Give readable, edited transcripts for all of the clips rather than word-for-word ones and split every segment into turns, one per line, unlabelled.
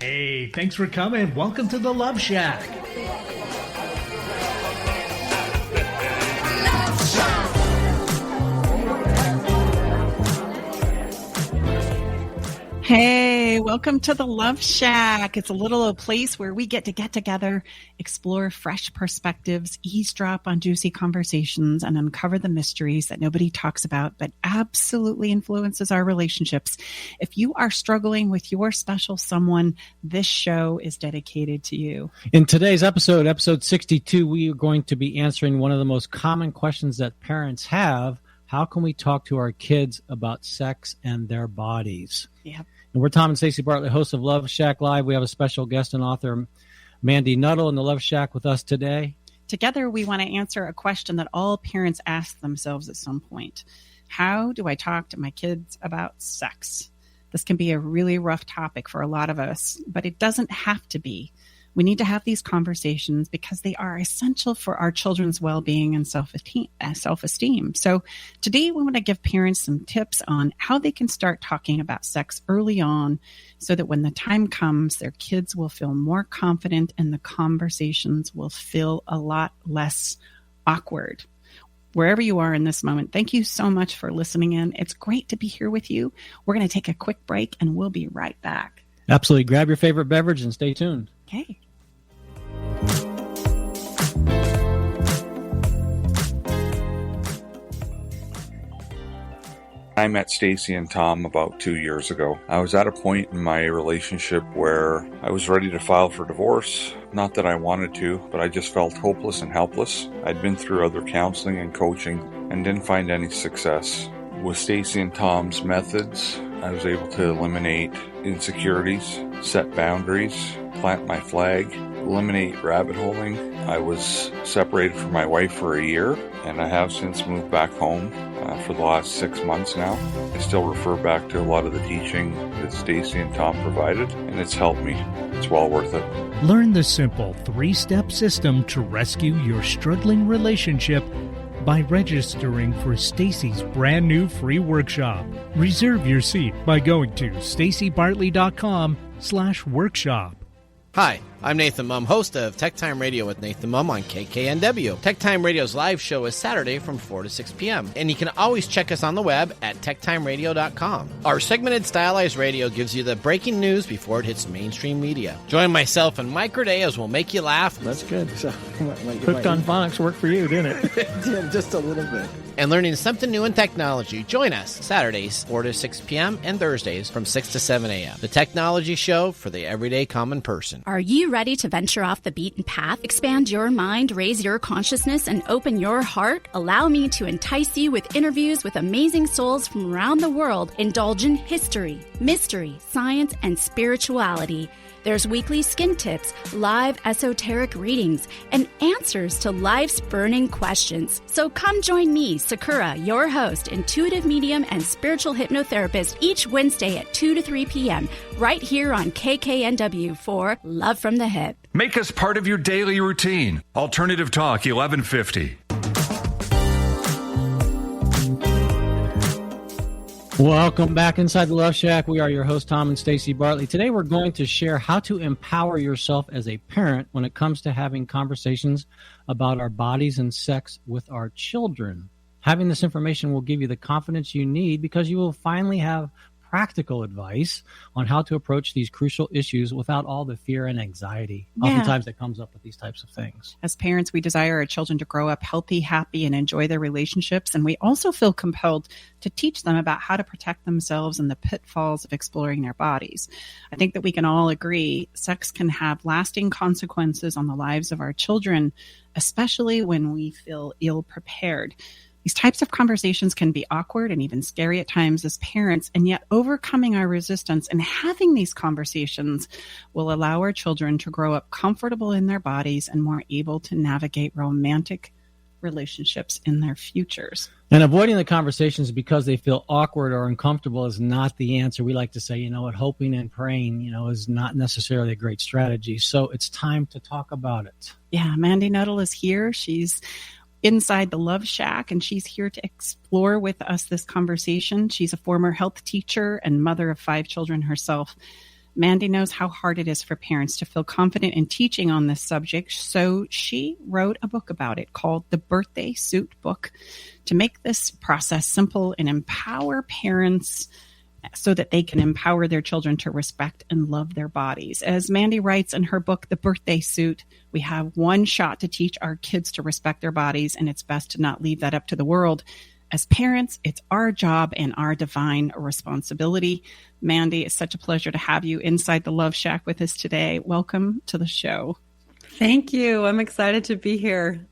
Hey, thanks for coming. Welcome to the Love Shack.
Hey, welcome to the Love Shack. It's a little place where we get together, explore fresh perspectives, eavesdrop on juicy conversations, and uncover the mysteries that nobody talks about but absolutely influences our relationships. If you are struggling with your special someone, this show is dedicated to you.
In today's episode 62, we are going to be answering one of the most common questions that parents have. How can we talk to our kids about sex and their bodies?
Yep.
And we're Tom and Stacey Bartlett, hosts of Love Shack Live. We have a special guest and author, Mandi Nuttall, in the Love Shack with us today.
Together, we want to answer a question that all parents ask themselves at some point. How do I talk to my kids about sex? This can be a really rough topic for a lot of us, but it doesn't have to be. We need to have these conversations because they are essential for our children's well-being and self-esteem. So today we want to give parents some tips on how they can start talking about sex early on so that when the time comes, their kids will feel more confident and the conversations will feel a lot less awkward. Wherever you are in this moment, thank you so much for listening in. It's great to be here with you. We're going to take a quick break and we'll be right back.
Absolutely. Grab your favorite beverage and stay tuned.
Okay.
I met Stacey and Tom about 2 years ago. I was at a point in my relationship where I was ready to file for divorce. Not that I wanted to, but I just felt hopeless and helpless. I'd been through other counseling and coaching and didn't find any success. With Stacey and Tom's methods, I was able to eliminate insecurities, set boundaries, plant my flag, eliminate rabbit holing. I was separated from my wife for a year, and I have since moved back home for the last 6 months now. I still refer back to a lot of the teaching that Stacey and Tom provided, and it's helped me. It's well worth it.
Learn the simple 3-step system to rescue your struggling relationship by registering for Stacey's brand new free workshop. Reserve your seat by going to staceybartley.com/workshop.
Hi, I'm Nathan Mumm, host of Tech Time Radio with Nathan Mumm on KKNW. Tech Time Radio's live show is Saturday from 4 to 6 p.m., and you can always check us on the web at techtimeradio.com. Our segmented stylized radio gives you the breaking news before it hits mainstream media. Join myself and Mike Raday as we'll make you laugh.
That's good. So,
Hooked on Phonics worked for you, didn't it?
It did, just a little bit.
And learning something new in technology. Join us Saturdays 4 to 6 p.m. and Thursdays from 6 to 7 a.m. The technology show for the everyday common person.
Are you ready to venture off the beaten path, expand your mind, raise your consciousness, and open your heart? Allow me to entice you with interviews with amazing souls from around the world. Indulge in history, mystery, science, and spirituality. There's weekly skin tips, live esoteric readings, and answers to life's burning questions. So come join me, Sakura, your host, intuitive medium and spiritual hypnotherapist, each Wednesday at 2 to 3 p.m. right here on KKNW for Love from the Hip.
Make us part of your daily routine. Alternative Talk 1150.
Welcome back inside the Love Shack. We are your hosts, Tom and Stacey Bartley. Today we're going to share how to empower yourself as a parent when it comes to having conversations about our bodies and sex with our children. Having this information will give you the confidence you need because you will finally have practical advice on how to approach these crucial issues without all the fear and anxiety oftentimes that comes up with these types of things.
As parents, we desire our children to grow up healthy, happy, and enjoy their relationships. And we also feel compelled to teach them about how to protect themselves and the pitfalls of exploring their bodies. I think that we can all agree sex can have lasting consequences on the lives of our children, especially when we feel ill-prepared. These types of conversations can be awkward and even scary at times as parents, and yet overcoming our resistance and having these conversations will allow our children to grow up comfortable in their bodies and more able to navigate romantic relationships in their futures.
And avoiding the conversations because they feel awkward or uncomfortable is not the answer. We like to say, hoping and praying, is not necessarily a great strategy. So it's time to talk about it.
Yeah, Mandi Nuttall is here. She's inside the Love Shack, and she's here to explore with us this conversation. She's a former health teacher and mother of 5 children herself. Mandi knows how hard it is for parents to feel confident in teaching on this subject, so she wrote a book about it called The Birthday Suit Book to make this process simple and empower parents so that they can empower their children to respect and love their bodies. As Mandi writes in her book, The Birthday Suit, we have one shot to teach our kids to respect their bodies, and it's best to not leave that up to the world. As parents, it's our job and our divine responsibility. Mandi, it's such a pleasure to have you inside the Love Shack with us today. Welcome to the show.
Thank you. I'm excited to be here.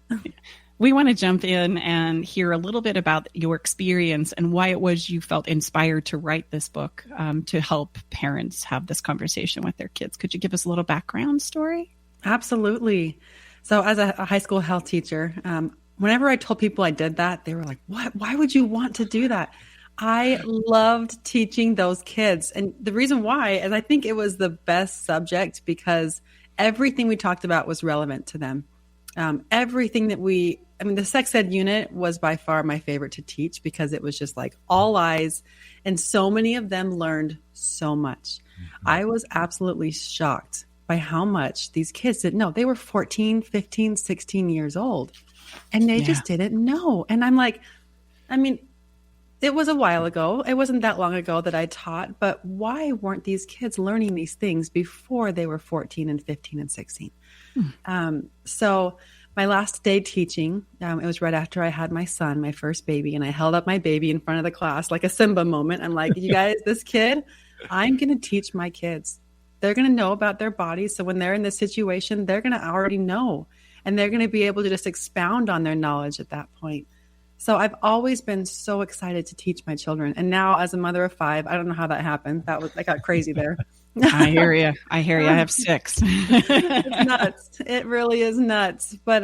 We want to jump in and hear a little bit about your experience and why it was you felt inspired to write this book to help parents have this conversation with their kids. Could you give us a little background story?
Absolutely. So as a high school health teacher, whenever I told people I did that, they were like, what? Why would you want to do that? I loved teaching those kids. And the reason why is I think it was the best subject because everything we talked about was relevant to them. Everything that the sex ed unit was by far my favorite to teach because it was just like all eyes and so many of them learned so much. Mm-hmm. I was absolutely shocked by how much these kids didn't know. They were 14, 15, 16 years old and they just didn't know. And I'm like, it was a while ago. It wasn't that long ago that I taught, but why weren't these kids learning these things before they were 14 and 15 and 16? So my last day teaching, it was right after I had my son, my first baby, and I held up my baby in front of the class like a Simba moment. I'm like, you guys, this kid, I'm going to teach my kids. They're going to know about their bodies. So when they're in this situation, they're going to already know, and they're going to be able to just expound on their knowledge at that point. So I've always been so excited to teach my children. And now as a mother of 5, I don't know how that happened. I got crazy there.
I hear you. I have 6.
It's nuts. It really is nuts. But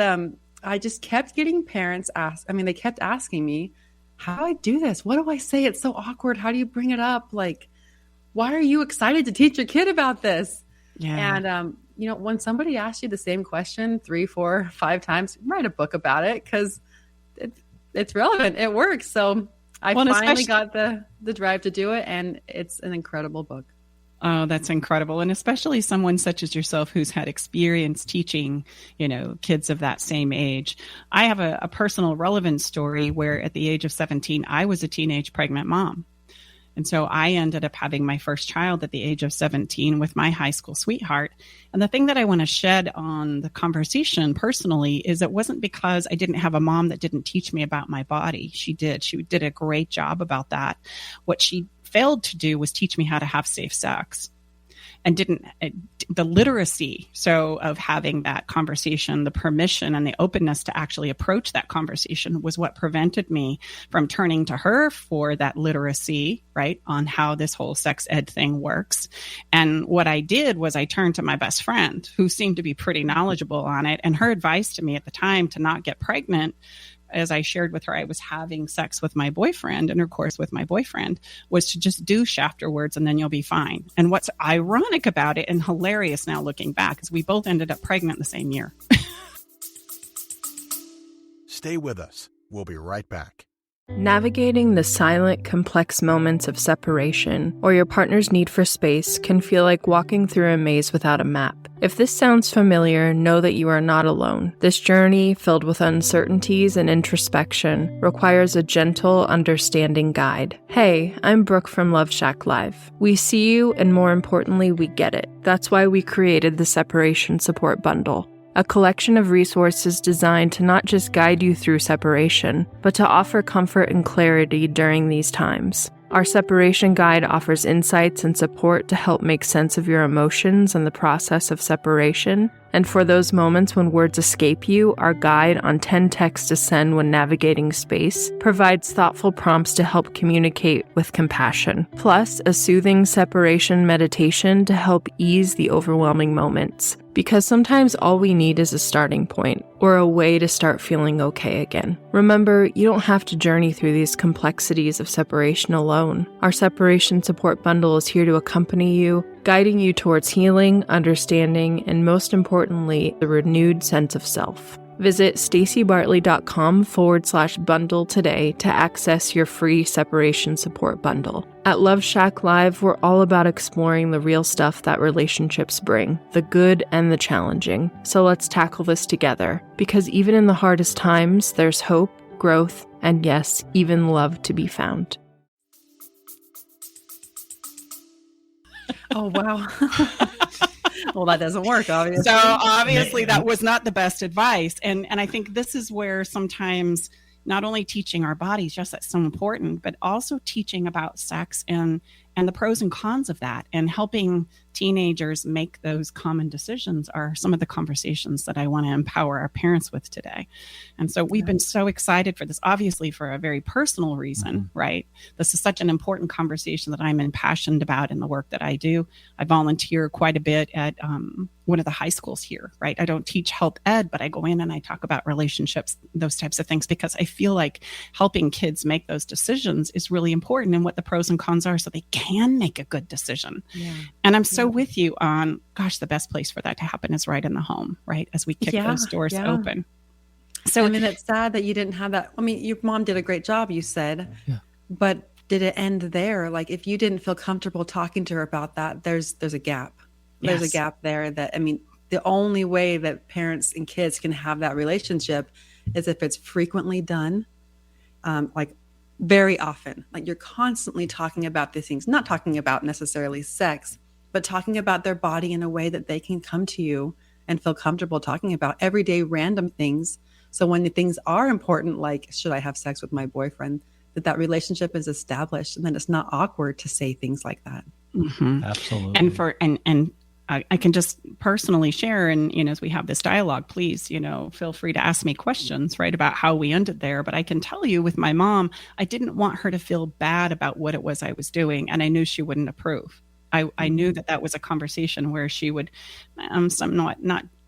I just kept getting parents they kept asking me, how do I do this? What do I say? It's so awkward. How do you bring it up? Like, why are you excited to teach your kid about this? Yeah. And, when somebody asks you the same question 3, 4, 5 times, write a book about it because it's relevant. It works. So I finally got the drive to do it. And it's an incredible book.
Oh, that's incredible. And especially someone such as yourself who's had experience teaching, kids of that same age. I have a personal relevant story where at the age of 17, I was a teenage pregnant mom. And so I ended up having my first child at the age of 17 with my high school sweetheart. And the thing that I want to shed on the conversation personally is it wasn't because I didn't have a mom that didn't teach me about my body. She did. She did a great job about that. What she failed to do was teach me how to have safe sex and the literacy. So of having that conversation, the permission and the openness to actually approach that conversation was what prevented me from turning to her for that literacy, right, on how this whole sex ed thing works. And what I did was I turned to my best friend who seemed to be pretty knowledgeable on it. And her advice to me at the time to not get pregnant, as I shared with her, I was having sex with my boyfriend, intercourse with my boyfriend, was to just douche afterwards and then you'll be fine. And what's ironic about it and hilarious now looking back is we both ended up pregnant the same year.
Stay with us. We'll be right back.
Navigating the silent, complex moments of separation or your partner's need for space can feel like walking through a maze without a map. If this sounds familiar, know that you are not alone. This journey, filled with uncertainties and introspection, requires a gentle, understanding guide. Hey, I'm Brooke from Love Shack Live. We see you, and more importantly, we get it. That's why we created the Separation Support Bundle. A collection of resources designed to not just guide you through separation, but to offer comfort and clarity during these times. Our separation guide offers insights and support to help make sense of your emotions and the process of separation. And for those moments when words escape you, our guide on 10 texts to send when navigating space provides thoughtful prompts to help communicate with compassion, plus a soothing separation meditation to help ease the overwhelming moments. Because sometimes all we need is a starting point or a way to start feeling okay again. Remember, you don't have to journey through these complexities of separation alone. Our separation support bundle is here to accompany you, guiding you towards healing, understanding, and most importantly, the renewed sense of self. Visit stacybartley.com/bundle today to access your free separation support bundle. At Love Shack Live, we're all about exploring the real stuff that relationships bring, the good and the challenging. So let's tackle this together, because even in the hardest times, there's hope, growth, and yes, even love to be found.
Oh, wow. Well, that doesn't work, obviously.
So obviously that was not the best advice. And I think this is where sometimes not only teaching our bodies, yes, that's so important, but also teaching about sex and the pros and cons of that, and helping teenagers make those common decisions are some of the conversations that I want to empower our parents with today. And so we've been so excited for this, obviously for a very personal reason, right? This is such an important conversation that I'm impassioned about in the work that I do. I volunteer quite a bit at one of the high schools here, right? I don't teach health ed, but I go in and I talk about relationships, those types of things, because I feel like helping kids make those decisions is really important, and what the pros and cons are so they can make a good decision. Yeah. And I'm so with you on, gosh, the best place for that to happen is right in the home, right? As we kick those doors open. So
I mean, it's sad that you didn't have that. I mean, your mom did a great job, you said, but did it end there? Like, if you didn't feel comfortable talking to her about that, there's a gap. There's a gap there that, I mean, the only way that parents and kids can have that relationship is if it's frequently done, like very often. Like, you're constantly talking about these things, not talking about necessarily sex, but talking about their body in a way that they can come to you and feel comfortable talking about everyday random things. So when the things are important, like, should I have sex with my boyfriend, that relationship is established, and then it's not awkward to say things like that.
Mm-hmm.
Absolutely.
And I can just personally share, and, as we have this dialogue, please, feel free to ask me questions, right, about how we ended there. But I can tell you with my mom, I didn't want her to feel bad about what it was I was doing. And I knew she wouldn't approve. I knew that was a conversation where she would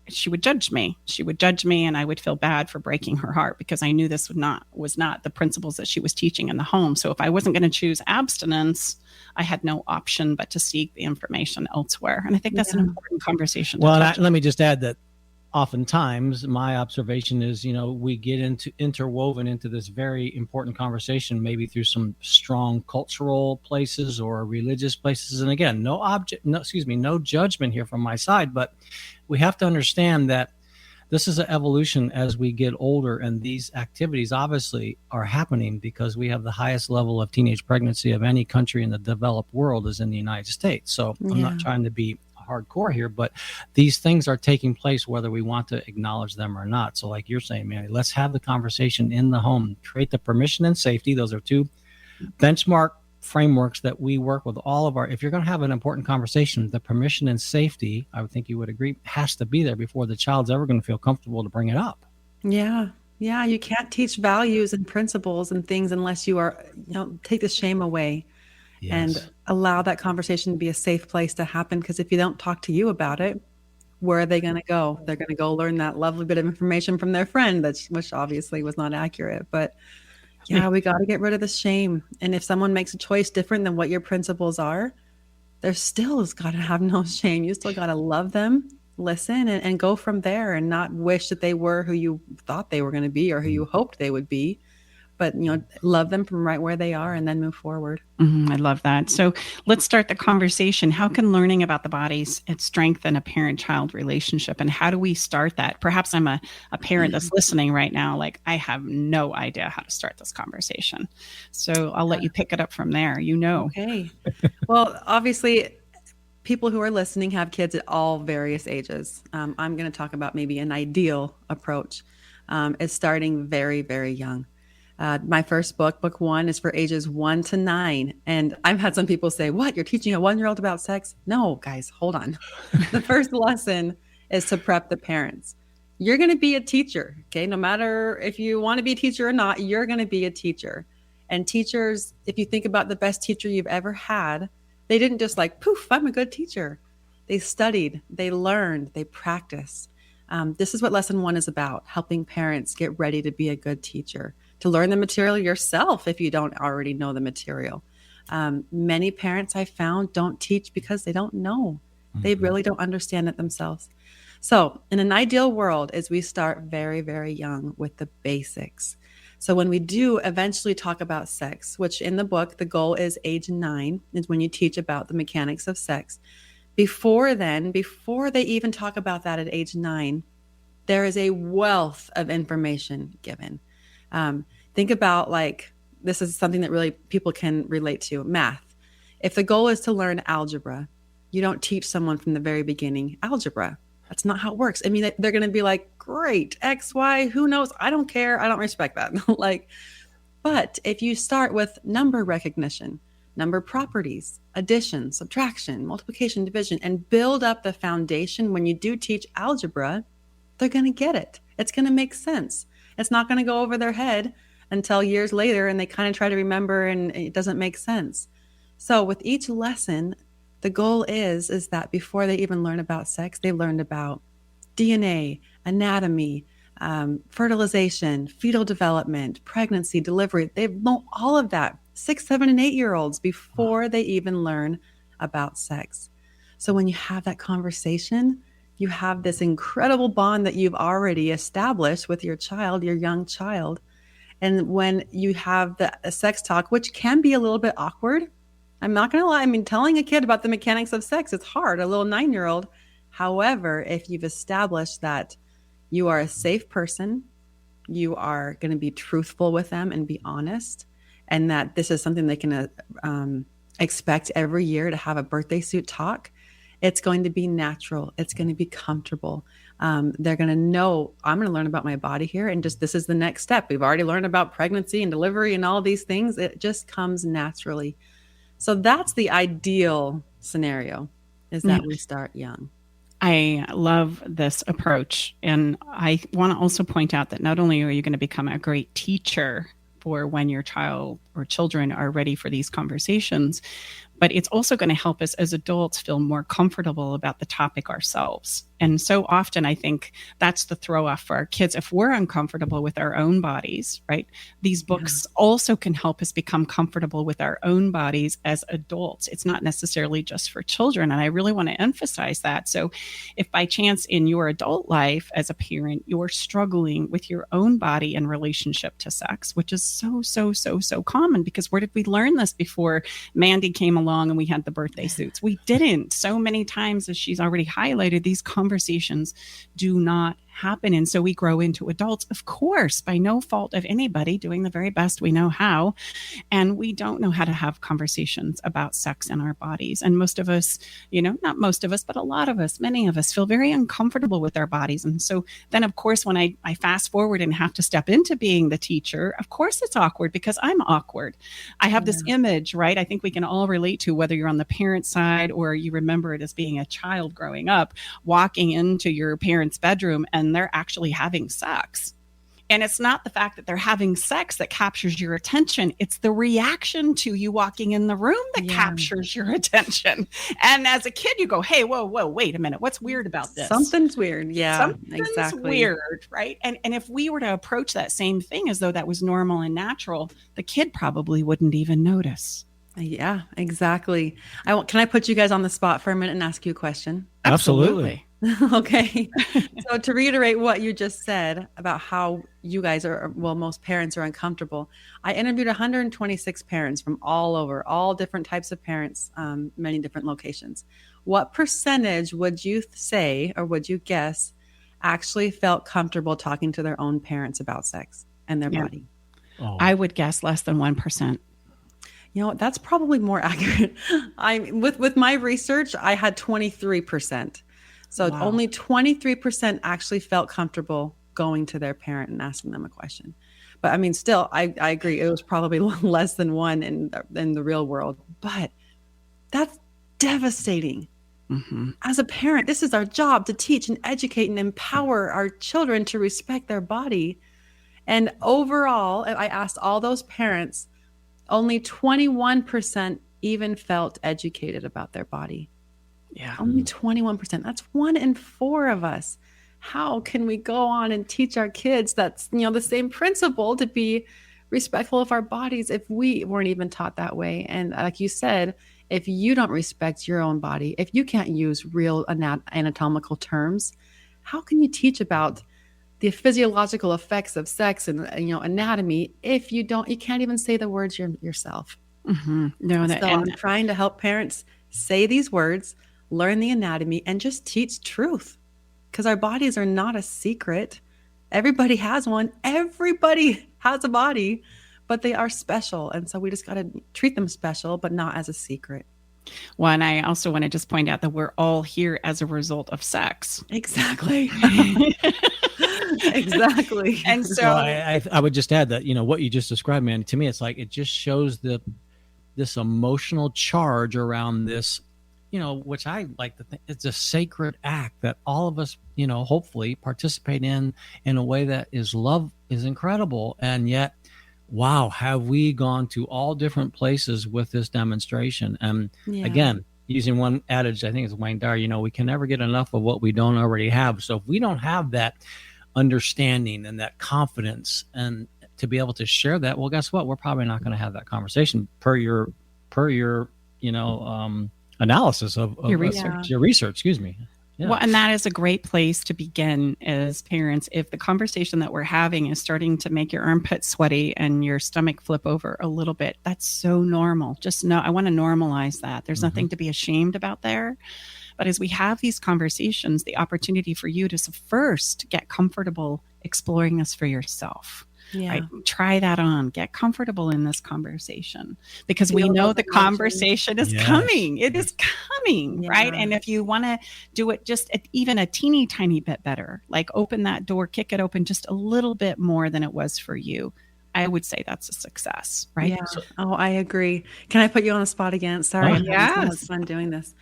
she would judge me. She would judge me, and I would feel bad for breaking her heart, because I knew this was not the principles that she was teaching in the home. So if I wasn't going to choose abstinence, I had no option but to seek the information elsewhere. And I think that's an important conversation.
Well, let me just add that oftentimes my observation is, we get interwoven into this very important conversation, maybe through some strong cultural places or religious places. And again, no judgment here from my side, but we have to understand that this is an evolution as we get older, and these activities obviously are happening because we have the highest level of teenage pregnancy of any country in the developed world is in the United States. So I'm not trying to be hardcore here, but these things are taking place whether we want to acknowledge them or not. So like you're saying, Mandy, let's have the conversation in the home, create the permission and safety. Those are two benchmark frameworks that we work with all of our, if you're going to have an important conversation, the permission and safety, I would think you would agree, has to be there before the child's ever going to feel comfortable to bring it up.
Yeah. You can't teach values and principles and things unless you are, take the shame away. Yes. And allow that conversation to be a safe place to happen. Because if you don't talk to you about it, where are they going to go? They're going to go learn that lovely bit of information from their friend, which obviously was not accurate. But we got to get rid of the shame. And if someone makes a choice different than what your principles are, there still has got to have no shame. You still got to love them, listen, and go from there, and not wish that they were who you thought they were going to be or who you hoped they would be. But, love them from right where they are and then move forward.
I love that. So let's start the conversation. How can learning about the bodies strengthen a parent-child relationship? And how do we start that? Perhaps I'm a parent that's listening right now, like, I have no idea how to start this conversation. So I'll let you pick it up from there.
Okay. Well, obviously, people who are listening have kids at all various ages. I'm going to talk about maybe an ideal approach. It's starting very, very young. My first book 1, is for ages 1 to 9. And I've had some people say, what, you're teaching a 1-year-old about sex? No, guys, hold on. The first lesson is to prep the parents. You're going to be a teacher, okay? No matter if you want to be a teacher or not, you're going to be a teacher. And teachers, if you think about the best teacher you've ever had, they didn't just like, poof, I'm a good teacher. They studied, they learned, they practiced. This is what lesson 1 is about, helping parents get ready to be a good teacher, to learn the material yourself if you don't already know the material. Many parents I found don't teach because they don't know. They really don't understand it themselves. So in an ideal world is we start very, very young with the basics. So when we do eventually talk about sex, which in the book, the goal is age 9 is when you teach about the mechanics of sex. Before then, before they even talk about that at age 9, there is a wealth of information given. Think about this is something that really people can relate to, math. If the goal is to learn algebra, you don't teach someone from the very beginning algebra. That's not how it works. I mean, they're going to be like, great, X, Y, who knows? I don't care. I don't respect that. But if you start with number recognition, number properties, addition, subtraction, multiplication, division, and build up the foundation, when you do teach algebra, they're going to get it. It's going to make sense. It's not going to go over their head until years later and they kind of try to remember and it doesn't make sense. So with each lesson, the goal is that before they even learn about sex, they learned about DNA, anatomy, fertilization, fetal development, pregnancy, delivery. They know all of that, 6, 7, and 8-year-olds before they even learn about sex. So when you have that conversation, you have this incredible bond that you've already established with your child, your young child. And when you have the sex talk, which can be a little bit awkward, I'm not going to lie. I mean, telling a kid about the mechanics of sex, it's hard, a little 9-year-old. However, if you've established that you are a safe person, you are going to be truthful with them and be honest, and that this is something they can expect every year to have a birthday suit talk, it's going to be natural. It's going to be comfortable. They're going to know, I'm going to learn about my body here. And just, this is the next step. We've already learned about pregnancy and delivery and all these things. It just comes naturally. So that's the ideal scenario, is that we start young.
I love this approach. And I want to also point out that not only are you going to become a great teacher for when your child or children are ready for these conversations, but it's also going to help us as adults feel more comfortable about the topic ourselves. And so often I think that's the throw off for our kids. If we're uncomfortable with our own bodies, right? These books also can help us become comfortable with our own bodies as adults. It's not necessarily just for children. And I really want to emphasize that. So if by chance in your adult life as a parent, you're struggling with your own body in relationship to sex, which is so common, because where did we learn this before Mandi came along and we had the birthday suits? We didn't. So many times, as she's already highlighted, these conversations do not happen. And so we grow into adults, of course, by no fault of anybody, doing the very best we know how. And we don't know how to have conversations about sex in our bodies. And most of us, not most of us, but a lot of us, many of us feel very uncomfortable with our bodies. And so then, of course, when I fast forward and have to step into being the teacher, of course it's awkward because I'm awkward. I have this image, right? I think we can all relate to, whether you're on the parent side or you remember it as being a child growing up, walking into your parents' bedroom and they're actually having sex. And it's not the fact that they're having sex that captures your attention. It's the reaction to you walking in the room that captures your attention. And as a kid, you go, hey, whoa, wait a minute. What's weird about this?
Something's weird. Yeah,
Something's
exactly.
weird, right? And if we were to approach that same thing as though that was normal and natural, the kid probably wouldn't even notice.
Yeah, exactly. Can I put you guys on the spot for a minute and ask you a question?
Absolutely.
Okay. So to reiterate what you just said about how you guys most parents are uncomfortable, I interviewed 126 parents from all over, all different types of parents, many different locations. What percentage would you say, or would you guess, actually felt comfortable talking to their own parents about sex and their body?
Oh. I would guess less than 1%.
You know, that's probably more accurate. With my research, I had 23%. So only 23% actually felt comfortable going to their parent and asking them a question. But I mean, still, I agree. It was probably less than 1 in the real world. But that's devastating. Mm-hmm. As a parent, this is our job, to teach and educate and empower our children to respect their body. And overall, I asked all those parents, only 21% even felt educated about their body. Yeah. Only 21%. That's 1 in 4 of us. How can we go on and teach our kids that's, the same principle, to be respectful of our bodies, if we weren't even taught that way? And like you said, if you don't respect your own body, if you can't use real anatomical terms, how can you teach about the physiological effects of sex and anatomy if you can't even say the words yourself?
Mm-hmm. No,
So I'm trying to help parents say these words, learn the anatomy, and just teach truth, because our bodies are not a secret. Everybody has one. Everybody has a body, but they are special. And so we just got to treat them special, but not as a secret.
Well, and I also want to just point out that we're all here as a result of sex.
Exactly. Exactly.
And so
well, I would just add that, what you just described, man, to me, it's like, it just shows this emotional charge around this, which I like to think it's a sacred act that all of us, hopefully participate in a way that is incredible. And yet, wow, have we gone to all different places with this demonstration? And again, using one adage, I think it's Wayne Dyer, we can never get enough of what we don't already have. So if we don't have that understanding and that confidence and to be able to share that, well, guess what? We're probably not going to have that conversation per your analysis of
your research.
Your research, excuse me. Yeah.
Well, and that is a great place to begin as parents. If the conversation that we're having is starting to make your armpit sweaty and your stomach flip over a little bit, that's so normal. Just know, I want to normalize that. There's nothing to be ashamed about there. But as we have these conversations, the opportunity for you to first get comfortable exploring this for yourself.
Yeah.
Right? Try that on. Get comfortable in this conversation, because we know the conversation is coming. It is coming, right? And if you want to do it just even a teeny tiny bit better, like open that door, kick it open just a little bit more than it was for you, I would say that's a success, right?
Yeah. I agree. Can I put you on the spot again? Sorry. I'm having so much fun doing this.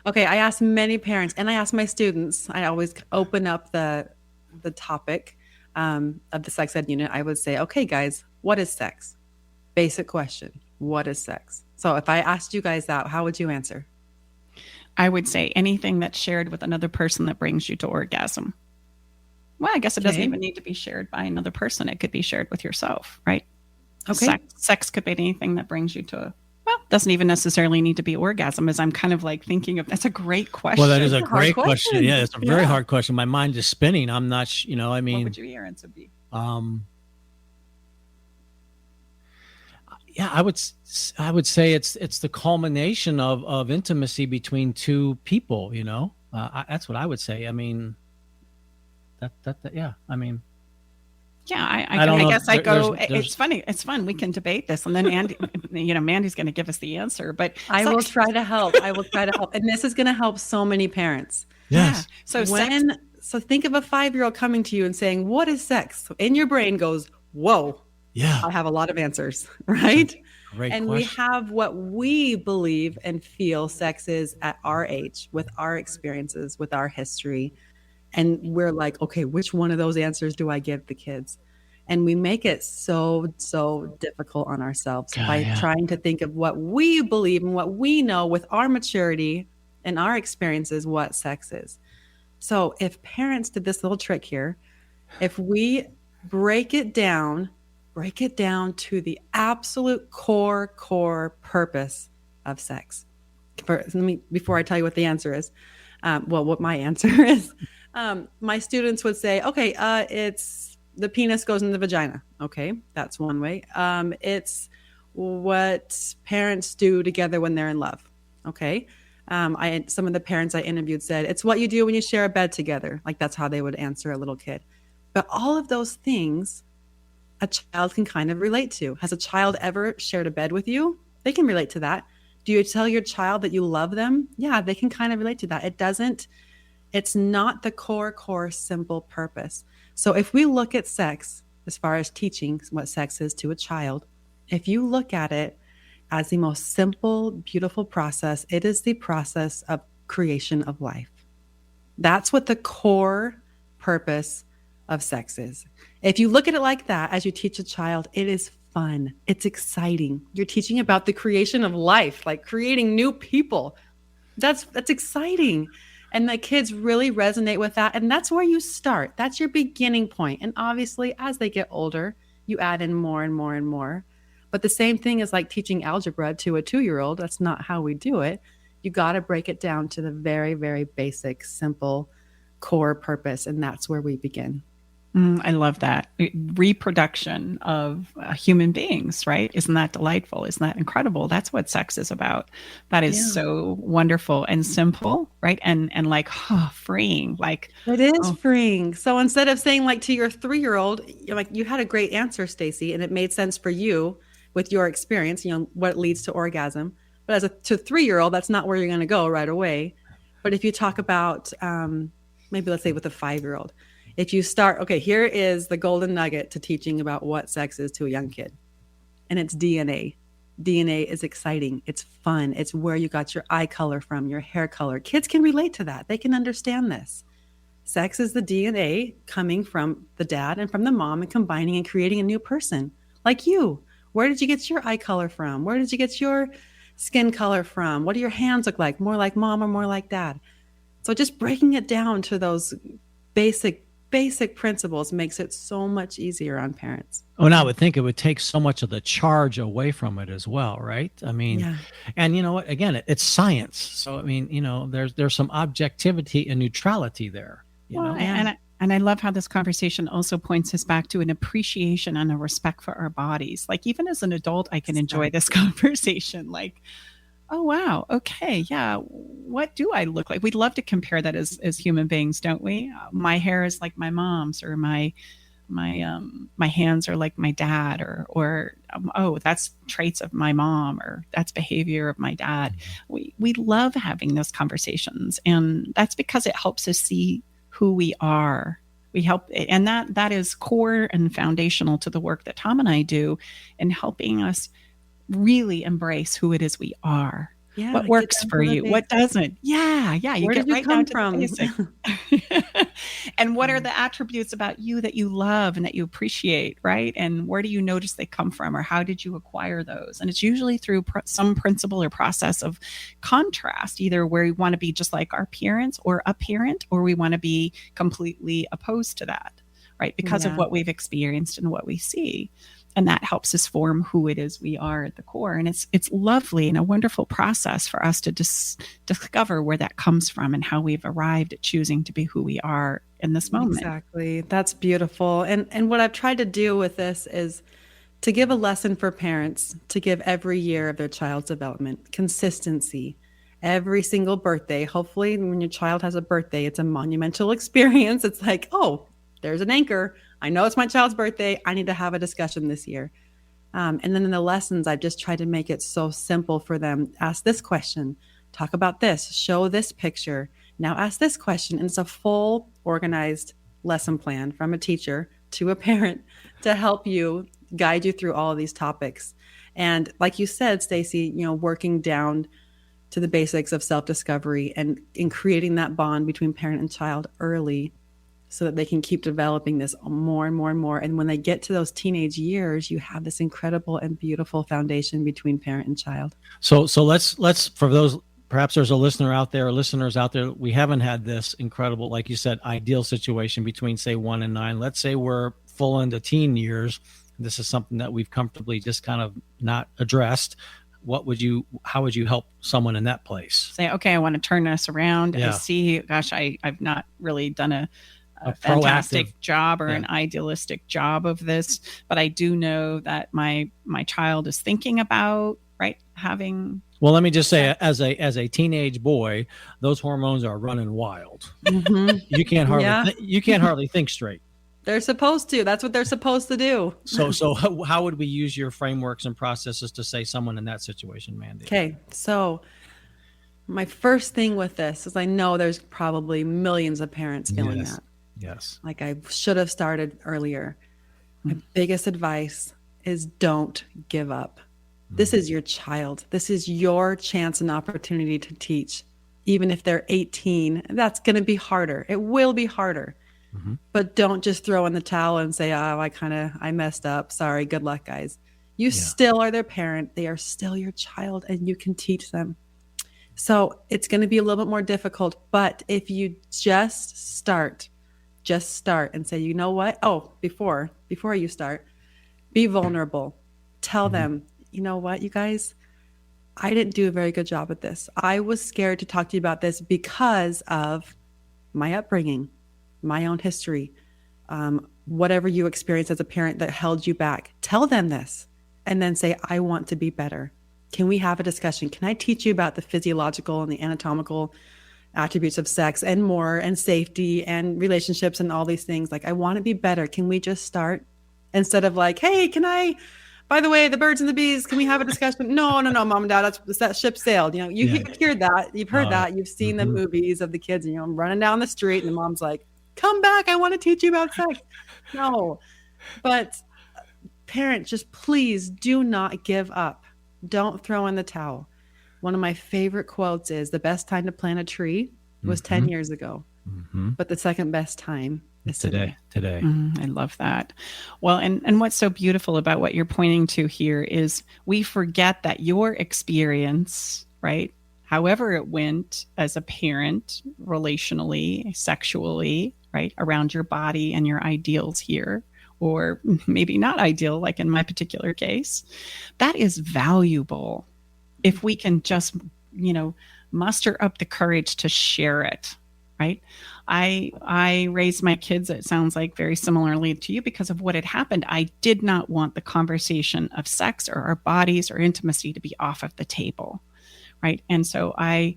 Okay. I asked many parents and I asked my students, I always open up the topic of the sex ed unit. I would say, okay, guys, what is sex? Basic question. What is sex? So if I asked you guys that, how would you answer?
I would say anything that's shared with another person that brings you to orgasm. Well, I guess it doesn't even need to be shared by another person. It could be shared with yourself, right?
Okay.
Sex could be anything that brings you to doesn't even necessarily need to be orgasm, as I'm kind of like thinking of. That's a great question.
Well, that is a great question. Yeah, it's a very hard question. My mind is spinning. I'm not, I mean.
What would your answer be?
Yeah, I would say it's the culmination of intimacy between two people, that's what I would say. I mean, I mean.
Yeah, I guess I go. It's funny. It's fun. We can debate this, and then Andy, Mandy's going to give us the answer. But
I will try to help. And this is going to help so many parents.
Yes.
Yeah.
So think of a 5-year-old coming to you and saying, "What is sex?" In your brain goes, "Whoa."
Yeah.
I have a lot of answers, right?
Great
and
question.
We have what we believe and feel sex is at our age, with our experiences, with our history. And we're like, okay, which one of those answers do I give the kids? And we make it so difficult on ourselves by trying to think of what we believe and what we know with our maturity and our experiences, what sex is. So if parents did this little trick here, if we break it down to the absolute core purpose of sex. Before I tell you what the answer is, what my answer is. My students would say, okay, it's the penis goes in the vagina. Okay, that's one way. It's what parents do together when they're in love. Okay. Some of the parents I interviewed said, it's what you do when you share a bed together. Like that's how they would answer a little kid. But all of those things a child can kind of relate to. Has a child ever shared a bed with you? They can relate to that. Do you tell your child that you love them? Yeah, they can kind of relate to that. It's not the core simple purpose. So if we look at sex, as far as teaching what sex is to a child, if you look at it as the most simple, beautiful process, it is the process of creation of life. That's what the core purpose of sex is. If you look at it like that, as you teach a child, it is fun. It's exciting. You're teaching about the creation of life, like creating new people. That's exciting. And the kids really resonate with that. And that's where you start. That's your beginning point. And obviously, as they get older, you add in more and more and more. But the same thing is like teaching algebra to a 2-year-old. That's not how we do it. You got to break it down to the very, very basic, simple core purpose. And that's where we begin.
I love that. Reproduction of human beings, right? Isn't that delightful? Isn't that incredible? That's what sex is about. That is so wonderful and simple, right? And like, freeing. Like,
it is freeing. So instead of saying like to your 3-year-old, like, you had a great answer, Stacey, and it made sense for you with your experience, what leads to orgasm. But to 3-year-old, that's not where you're going to go right away. But if you talk about, maybe let's say with a 5-year-old, if you start, okay, here is the golden nugget to teaching about what sex is to a young kid. And it's DNA. DNA is exciting. It's fun. It's where you got your eye color from, your hair color. Kids can relate to that. They can understand this. Sex is the DNA coming from the dad and from the mom and combining and creating a new person like you. Where did you get your eye color from? Where did you get your skin color from? What do your hands look like? More like mom or more like dad? So just breaking it down to those basic principles makes it so much easier on parents.
Oh, and I would think it would take so much of the charge away from it as well, right? I mean, and you know what? Again, it's science. So I mean, there's some objectivity and neutrality there.
And I love how this conversation also points us back to an appreciation and a respect for our bodies. Like, even as an adult, I can enjoy this conversation. Like, oh, wow. Okay. Yeah. What do I look like? We'd love to compare that as human beings, don't we? My hair is like my mom's, or my hands are like my dad, or that's traits of my mom, or that's behavior of my dad. We love having those conversations. And that's because it helps us see who we are. And that is core and foundational to the work that Tom and I do in helping us really embrace who it is we are.
Yeah,
what works for you, what doesn't. You
Where
get
did you
right
come
down to
from?
the basic. And what are the attributes about you that you love and that you appreciate, right? And where do you notice they come from, or how did you acquire those? And it's usually through some principle or process of contrast, either where we want to be just like our parents or a parent, or we want to be completely opposed to that, right? Because of what we've experienced and what we see. And that helps us form who it is we are at the core. And it's lovely and a wonderful process for us to discover where that comes from and how we've arrived at choosing to be who we are in this moment.
Exactly. That's beautiful. And what I've tried to do with this is to give a lesson for parents, to give every year of their child's development, consistency, every single birthday. Hopefully when your child has a birthday, it's a monumental experience. It's like, oh, there's an anchor. I know it's my child's birthday. I need to have a discussion this year. And then in the lessons, I've just tried to make it so simple for them. Ask this question, talk about this, show this picture. Now ask this question. And it's a full organized lesson plan from a teacher to a parent to help you guide you through all of these topics. And like you said, Stacey, working down to the basics of self-discovery and in creating that bond between parent and child early, so that they can keep developing this more and more and more. And when they get to those teenage years, you have this incredible and beautiful foundation between parent and child.
So let's for those, perhaps there's a listener out there or listeners out there, we haven't had this incredible, like you said, ideal situation between say 1 and 9. Let's say we're full into teen years. This is something that we've comfortably just kind of not addressed. How would you help someone in that place?
Say, okay, I want to turn this around. I see, gosh, I've not really done a fantastic job or an idealistic job of this, but I do know that my child is thinking about having.
Well, let me just say, as a teenage boy, those hormones are running wild.
Mm-hmm.
You can't hardly think straight.
They're supposed to. That's what they're supposed to do.
So how would we use your frameworks and processes to say someone in that situation, Mandi?
Okay, so my first thing with this is I know there's probably millions of parents feeling that.
Yes.
Like I should have started earlier. My biggest advice is don't give up. This is your child. This is your chance and opportunity to teach. Even if they're 18, that's going to be harder. It will be harder. Mm-hmm. But don't just throw in the towel and say, I messed up. Sorry. Good luck, guys. You still are their parent. They are still your child and you can teach them. So it's going to be a little bit more difficult. But if you just start and say, you know what? Oh, before you start, be vulnerable. Tell them, you know what, you guys, I didn't do a very good job at this. I was scared to talk to you about this because of my upbringing, my own history, whatever you experienced as a parent that held you back. Tell them this and then say, I want to be better. Can we have a discussion? Can I teach you about the physiological and the anatomical attributes of sex and more, and safety and relationships and all these things? Like, I want to be better. Can we just start? Instead of like, hey, by the way, the birds and the bees, can we have a discussion? No, mom and dad, that ship sailed. You've heard that. You've heard that. You've seen the movies of the kids, running down the street and the mom's like, come back. I want to teach you about sex. No, but parents, just please do not give up. Don't throw in the towel. One of my favorite quotes is, the best time to plant a tree was 10 years ago, but the second best time is today.
I love that. Well, and what's so beautiful about what you're pointing to here is we forget that your experience, right, however it went as a parent, relationally, sexually, right, around your body and your ideals here, or maybe not ideal, like in my particular case, that is valuable if we can just, muster up the courage to share it, right? I raised my kids, it sounds like, very similarly to you because of what had happened. I did not want the conversation of sex or our bodies or intimacy to be off of the table, right? And so I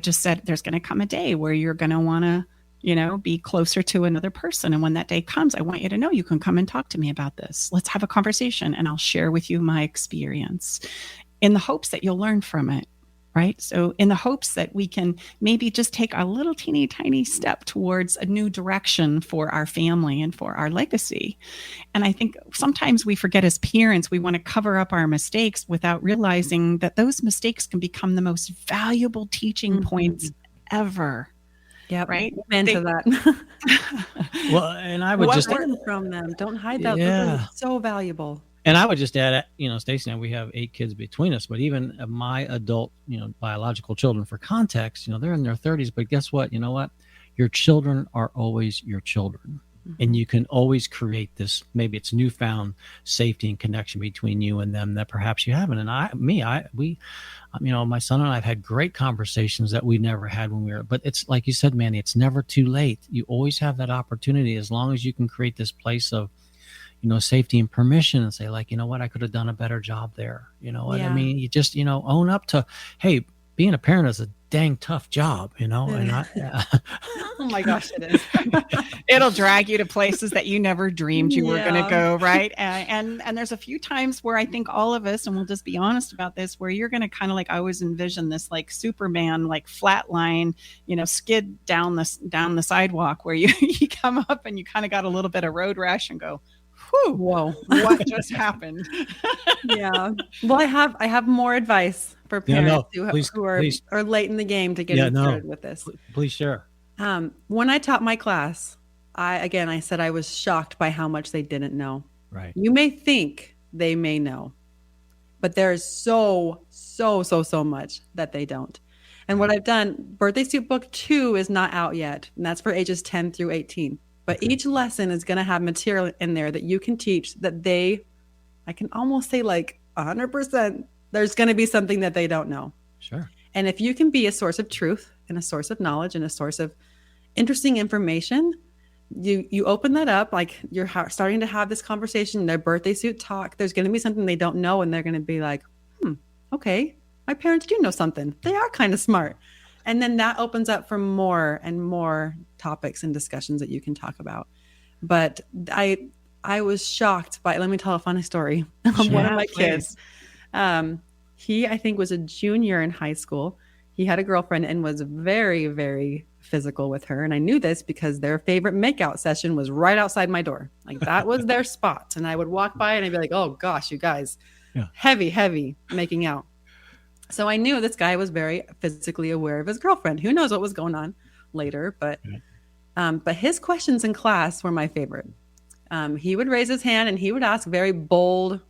just said, there's going to come a day where you're going to want to, be closer to another person. And when that day comes, I want you to know you can come and talk to me about this. Let's have a conversation and I'll share with you my experience in the hopes that you'll learn from it, right? So in the hopes that we can maybe just take a little teeny tiny step towards a new direction for our family and for our legacy. And I think sometimes we forget as parents, we want to cover up our mistakes without realizing that those mistakes can become the most valuable teaching points ever.
Yeah,
right.
Amen to that.
Well, and I would just
learn from them. Don't hide that.
Yeah.
Those are so valuable.
And I would just add, Stacey and I, we have 8 kids between us, but even my adult, biological children, for context, they're in their 30s. But guess what? You know what? Your children are always your children. And you can always create this, maybe it's newfound safety and connection between you and them that perhaps you haven't. And my son and I have had great conversations that we never had when we were, but it's like you said, Mandy, it's never too late. You always have that opportunity as long as you can create this place of, safety and permission and say, like, you know what, I could have done a better job there. You know what I mean? You just, own up to, hey, being a parent is a dang tough job, and
oh my gosh, it is.
It'll drag you to places that you never dreamed you were going to go, right? And there's a few times where I think all of us, and we'll just be honest about this, where you're going to kind of like, I always envision this like Superman, like flat line, skid down the sidewalk where you come up and you kind of got a little bit of road rash and go, whoa, what just happened?
Yeah. Well, I have more advice for parents who are late in the game to get started with this.
Please share.
When I taught my class, I said I was shocked by how much they didn't know.
Right.
You may think they may know, but there's so much that they don't. And what I've done, Birthday Suit Book 2 is not out yet, and that's for ages 10 through 18. But each lesson is going to have material in there that you can teach that I can almost say like 100%, there's going to be something that they don't know.
Sure.
And if you can be a source of truth and a source of knowledge and a source of interesting information, you open that up, like you're starting to have this conversation, their birthday suit talk, there's going to be something they don't know. And they're going to be like, okay, my parents do know something. They are kind of smart. And then that opens up for more and more topics and discussions that you can talk about. But I was shocked by, let me tell a funny story. One of my kids, he, I think, was a junior in high school. He had a girlfriend and was very, very physical with her. And I knew this because their favorite makeout session was right outside my door. Like that was their spot. And I would walk by and I'd be like, oh gosh, you guys, heavy making out. So I knew this guy was very physically aware of his girlfriend. Who knows what was going on later, but his questions in class were my favorite. He would raise his hand and he would ask very bold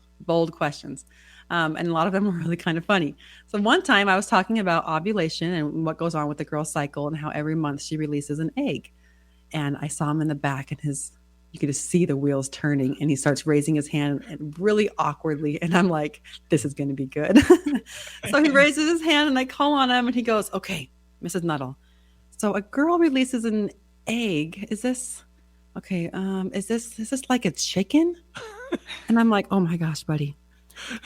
questions. And a lot of them were really kind of funny. So one time I was talking about ovulation and what goes on with the girl's cycle and how every month she releases an egg. And I saw him in the back and you could just see the wheels turning and he starts raising his hand and really awkwardly. And I'm like, this is going to be good. So he raises his hand and I call on him and he goes, okay, Mrs. Nuttall, So a girl releases an egg. Is this okay? Is this like a chicken? And I'm like, oh my gosh, buddy.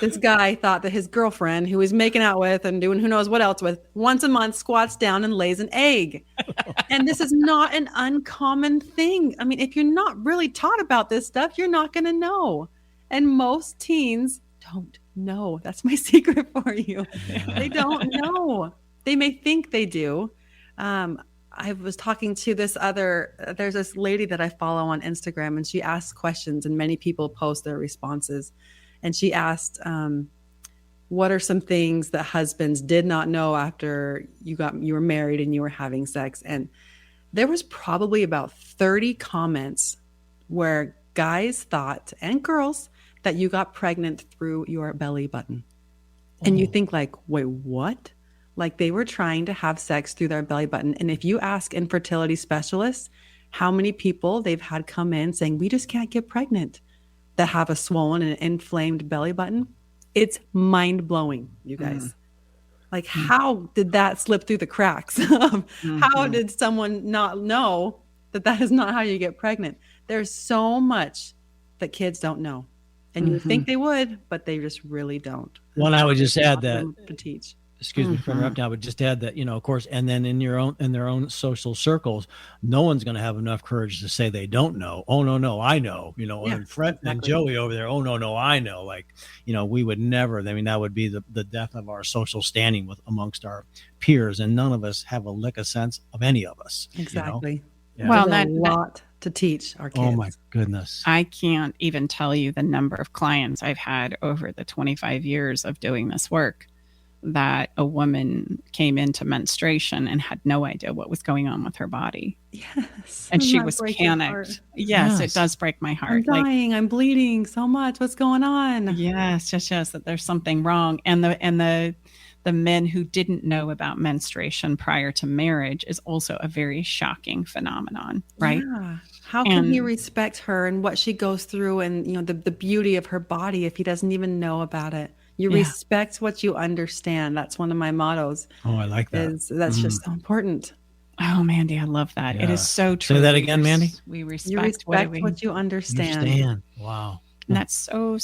This guy thought that his girlfriend, who he's making out with and doing who knows what else with, once a month squats down and lays an egg. And this is not an uncommon thing. I mean, if you're not really taught about this stuff, you're not going to know. And most teens don't know. That's my secret for you. They don't know. They may think they do. I was talking to there's this lady that I follow on Instagram, and she asks questions, and many people post their responses. And she asked, what are some things that husbands did not know after you were married and you were having sex? And there was probably about 30 comments where guys thought, and girls, that you got pregnant through your belly button. And you think like, wait, what? Like they were trying to have sex through their belly button. And if you ask infertility specialists how many people they've had come in saying, we just can't get pregnant, that have a swollen and inflamed belly button, it's mind-blowing, you guys. Like, how did that slip through the cracks? How did someone not know that is not how you get pregnant? There's so much that kids don't know. And you think they would, but they just really don't.
Well, I would just add that
to teach.
Excuse me for interrupting. I would just add that, of course, and then in their own social circles, no one's going to have enough courage to say they don't know. Oh, no, I know, and Fred and Joey over there. Oh, no, I know. Like, we would never, I mean, that would be the death of our social standing amongst our peers. And none of us have a lick of sense of any of us.
Exactly.
Yeah.
Well,
that's a lot to teach our kids.
Oh my goodness.
I can't even tell you the number of clients I've had over the 25 years of doing this work that a woman came into menstruation and had no idea what was going on with her body.
Yes.
And she was panicked. Yes, it does break my heart.
I'm dying. I'm bleeding so much. What's going on?
Yes, that there's something wrong. And the men who didn't know about menstruation prior to marriage is also a very shocking phenomenon, right?
Yeah. How can he respect her and what she goes through and the beauty of her body if he doesn't even know about it? You respect what you understand. That's one of my mottos.
Oh, I like that.
That's just so important.
Oh, Mandy, I love that.
Yeah.
It is so true.
Say that again, Mandy.
We respect,
you respect what you understand.
Wow.
And that's so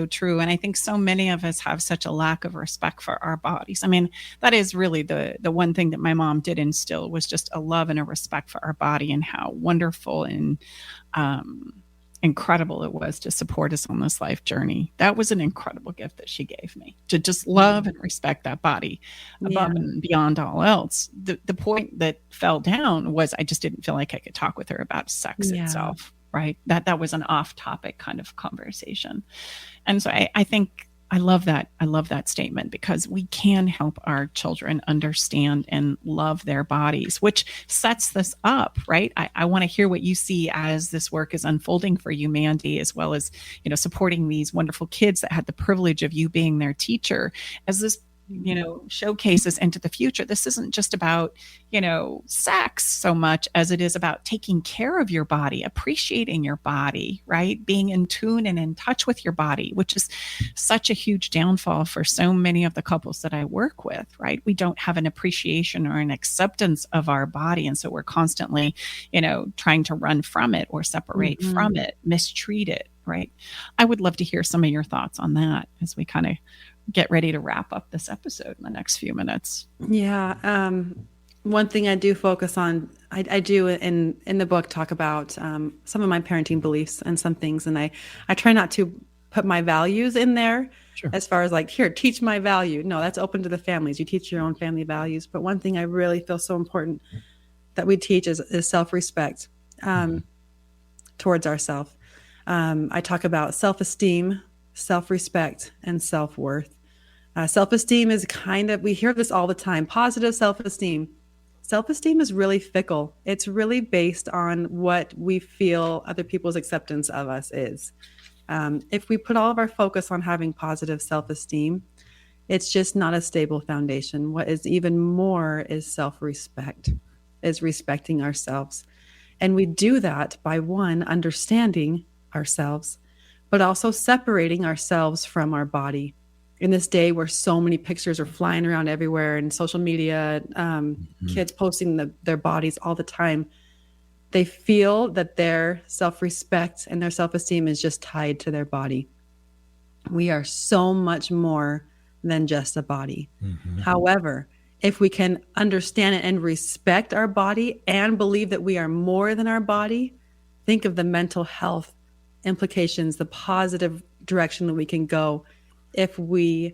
true. And I think so many of us have such a lack of respect for our bodies. I mean, that is really the one thing that my mom did instill was just a love and a respect for our body and how wonderful and incredible it was to support us on this life journey. That was an incredible gift that she gave me, to just love and respect that body above and beyond all else. The point that fell down was I just didn't feel like I could talk with her about sex itself, right? That was an off topic kind of conversation. And so I think I love that. I love that statement because we can help our children understand and love their bodies, which sets this up, right? I want to hear what you see as this work is unfolding for you, Mandy, as well as, supporting these wonderful kids that had the privilege of you being their teacher. As this showcases into the future, this isn't just about, sex so much as it is about taking care of your body, appreciating your body, right? Being in tune and in touch with your body, which is such a huge downfall for so many of the couples that I work with, right? We don't have an appreciation or an acceptance of our body. And so we're constantly, trying to run from it or separate from it, mistreat it, right? I would love to hear some of your thoughts on that as we kind of get ready to wrap up this episode in the next few minutes.
Yeah. One thing I do focus on, I do in the book talk about some of my parenting beliefs and some things. And I try not to put my values in there as far as like, here, teach my value. No, that's open to the families. You teach your own family values. But one thing I really feel so important that we teach is self-respect towards ourselves. I talk about self-esteem, self-respect, and self-worth. Self-esteem is we hear this all the time, positive self-esteem. Self-esteem is really fickle. It's really based on what we feel other people's acceptance of us is. If we put all of our focus on having positive self-esteem, it's just not a stable foundation. What is even more is self-respect, is respecting ourselves. And we do that by one, understanding ourselves, but also separating ourselves from our body. in this day where so many pictures are flying around everywhere and social media, kids posting their bodies all the time, they feel that their self-respect and their self-esteem is just tied to their body. We are so much more than just a body. However, if we can understand it and respect our body and believe that we are more than our body, think of the mental health implications, the positive direction that we can go if we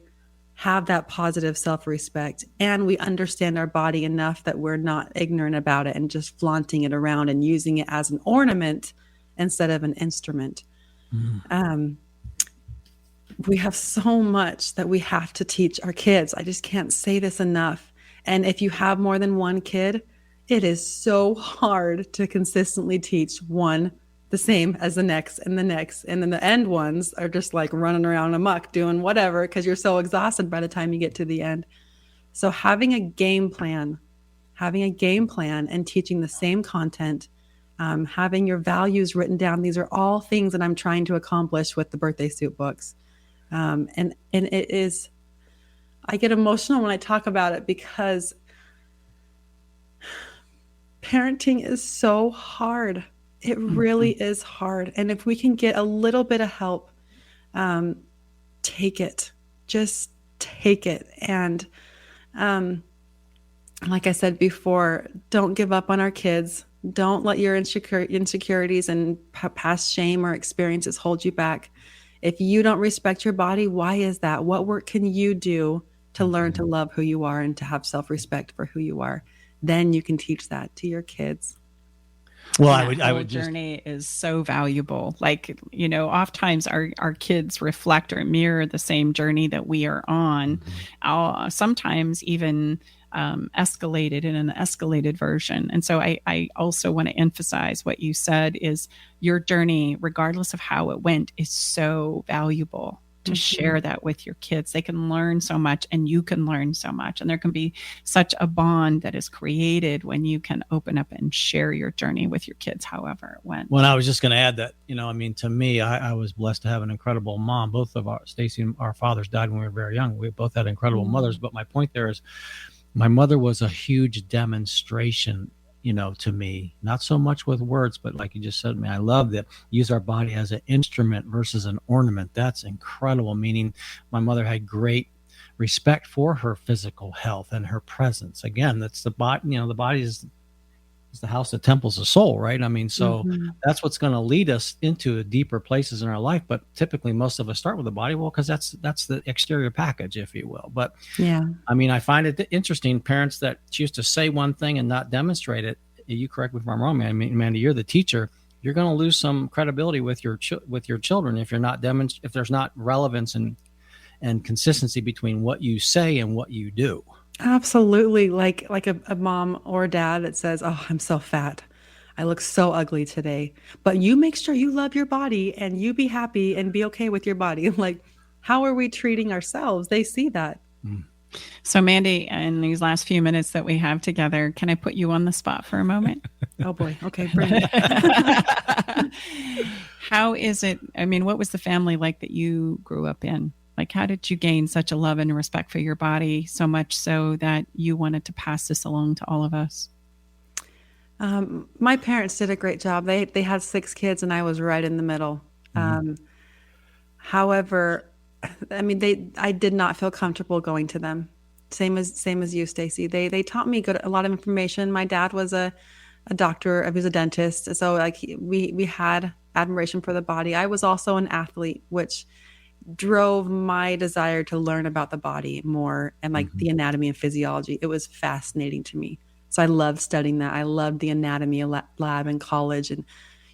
have that positive self-respect and we understand our body enough that we're not ignorant about it and just flaunting it around and using it as an ornament instead of an instrument. We have so much that we have to teach our kids. I just can't say this enough. And if you have more than one kid, it is so hard to consistently teach one the same as the next and the next. And then the end ones are just like running around amok doing whatever because you're so exhausted by the time you get to the end. So having a game plan and teaching the same content, having your values written down. These are all things that I'm trying to accomplish with the birthday suit books. And it is, I get emotional when I talk about it because parenting is so hard. It really is hard. And if we can get a little bit of help, take it. Just take it. And like I said before, don't give up on our kids. Don't let your insecurities and past shame or experiences hold you back. If you don't respect your body, why is that? What work can you do to learn to love who you are and to have self-respect for who you are? Then you can teach that to your kids.
Well,
I would journey is so valuable. Like, oftentimes our kids reflect or mirror the same journey that we are on. Sometimes even escalated in an escalated version. And so I also want to emphasize what you said is your journey, regardless of how it went, is so valuable to share that with your kids. They can learn so much and you can learn so much. And there can be such a bond that is created when you can open up and share your journey with your kids, however it went.
Well, I was just going to add that, to me, I was blessed to have an incredible mom. Both of Stacy and our fathers died when we were very young. We both had incredible mothers. But my point there is my mother was a huge demonstration, to me, not so much with words, but like you just said, I love that use our body as an instrument versus an ornament. That's incredible. Meaning my mother had great respect for her physical health and her presence. Again, that's the body, the body is the house that temples the soul, right? So that's what's going to lead us into deeper places in our life. But typically most of us start with the body, because that's the exterior package, if you will. But
yeah,
I find it interesting, parents that choose to say one thing and not demonstrate it. You correct me if I'm wrong, Mandy, you're the teacher. You're going to lose some credibility with your children if you're not if there's not relevance and consistency between what you say and what you do.
Absolutely. Like a mom or a dad that says, "Oh, I'm so fat. I look so ugly today." But you make sure you love your body and you be happy and be okay with your body. Like, how are we treating ourselves? They see that.
So Mandy, in these last few minutes that we have together, can I put you on the spot for a moment?
Oh boy. Okay. Bring it.
How is it? What was the family like that you grew up in? Like, how did you gain such a love and respect for your body, so much so that you wanted to pass this along to all of us?
My parents did a great job. They had 6 kids and I was right in the middle. However, I did not feel comfortable going to them. Same as you, Stacy. They taught me a lot of information. My dad was a doctor. He was a dentist. So we had admiration for the body. I was also an athlete, which drove my desire to learn about the body more and the anatomy and physiology. It was fascinating to me. So I loved studying that. I loved the anatomy lab in college. And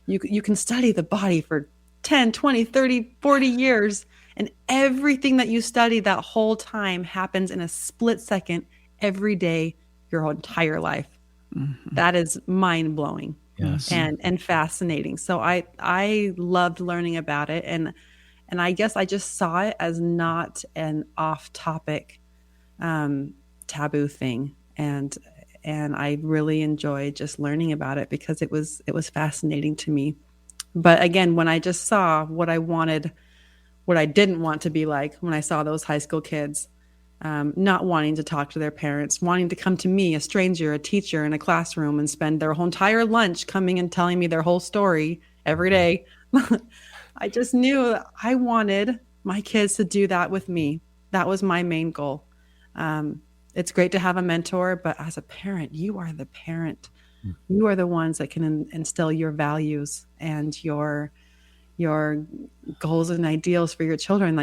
you can study the body for 10, 20, 30, 40 years. And everything that you study that whole time happens in a split second every day, your entire life. That is mind blowing.
Yes.
And fascinating. So I loved learning about it. And I guess I just saw it as not an off-topic taboo thing, and I really enjoyed just learning about it because it was fascinating to me. But again, when I just saw what I wanted what I didn't want to be like when I saw those high school kids not wanting to talk to their parents, wanting to come to me, a stranger, a teacher in a classroom, and spend their whole entire lunch coming and telling me their whole story every day. I just knew that I wanted my kids to do that with me. That was my main goal. It's great to have a mentor, but as a parent, you are the parent. You are the ones that can instill your values and your goals and ideals for your children.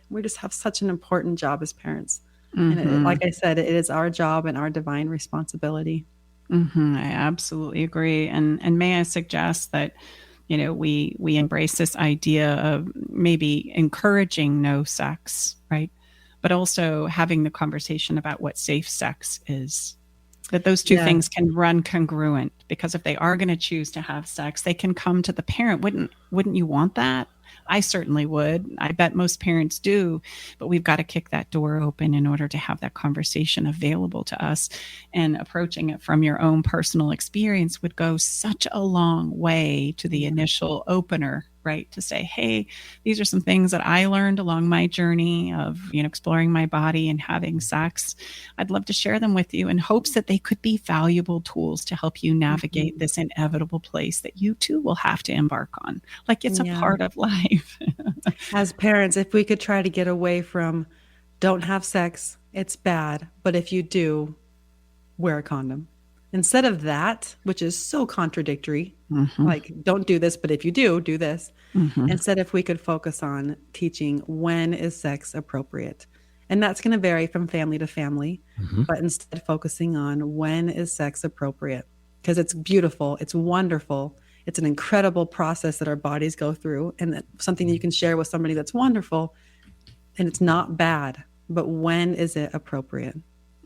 We just have such an important job as parents. And like I said, it is our job and our divine responsibility.
I absolutely agree. And may I suggest that, we embrace this idea of maybe encouraging no sex, right? But also having the conversation about what safe sex is. That those two things can run congruent, because if they are going to choose to have sex, they can come to the parent. Wouldn't you want that? I certainly would. I bet most parents do, but we've got to kick that door open in order to have that conversation available to us. And approaching it from your own personal experience would go such a long way to the initial opener, right? To say, hey, these are some things that I learned along my journey of, exploring my body and having sex. I'd love to share them with you in hopes that they could be valuable tools to help you navigate this inevitable place that you too will have to embark on. Like it's a part of life.
As parents, if we could try to get away from don't have sex, it's bad. But if you do, wear a condom. Instead of that, which is so contradictory, like don't do this, but if you do this. Instead, if we could focus on teaching when is sex appropriate. And that's going to vary from family to family, but instead focusing on when is sex appropriate, because it's beautiful. It's wonderful. It's an incredible process that our bodies go through, and something you can share with somebody that's wonderful, and it's not bad, but when is it appropriate?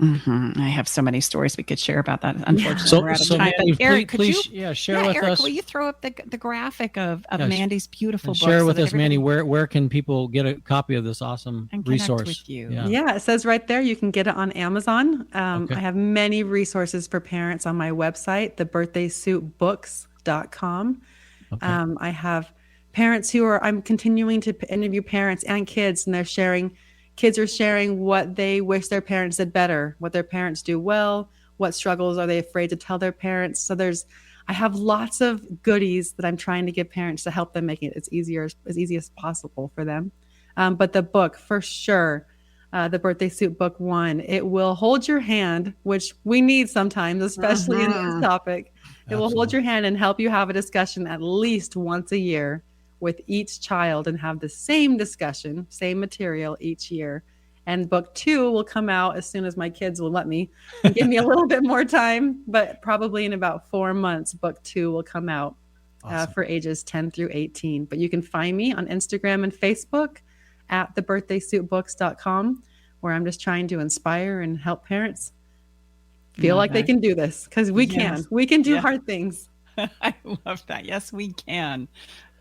I have so many stories we could share about that. Unfortunately, we're out of time.
Mandy,
but Eric,
please share with
Eric,
us.
will you throw up the graphic of Mandi's beautiful book?
Share with us, Mandi, where can people get a copy of this awesome resource?
With you.
Yeah, it says right there. You can get it on Amazon. I have many resources for parents on my website, thebirthdaysuitbooks.com. I have parents I'm continuing to interview parents and kids, and kids are sharing what they wish their parents did better, what their parents do well, what struggles are they afraid to tell their parents. So I have lots of goodies that I'm trying to give parents to help them make it as easy as possible for them. But the book, for sure, the Birthday Suit Book 1, it will hold your hand, which we need sometimes, especially in this topic. It will hold your hand and help you have a discussion at least once a year with each child and have the same discussion, same material each year. And book 2 will come out as soon as my kids will let me give me a little bit more time, but probably in about 4 months, book 2 will come out for ages 10 through 18. But you can find me on Instagram and Facebook at thebirthdaysuitbooks.com, where I'm just trying to inspire and help parents feel like they can do this, because we can do hard things.
I love that. Yes, we can.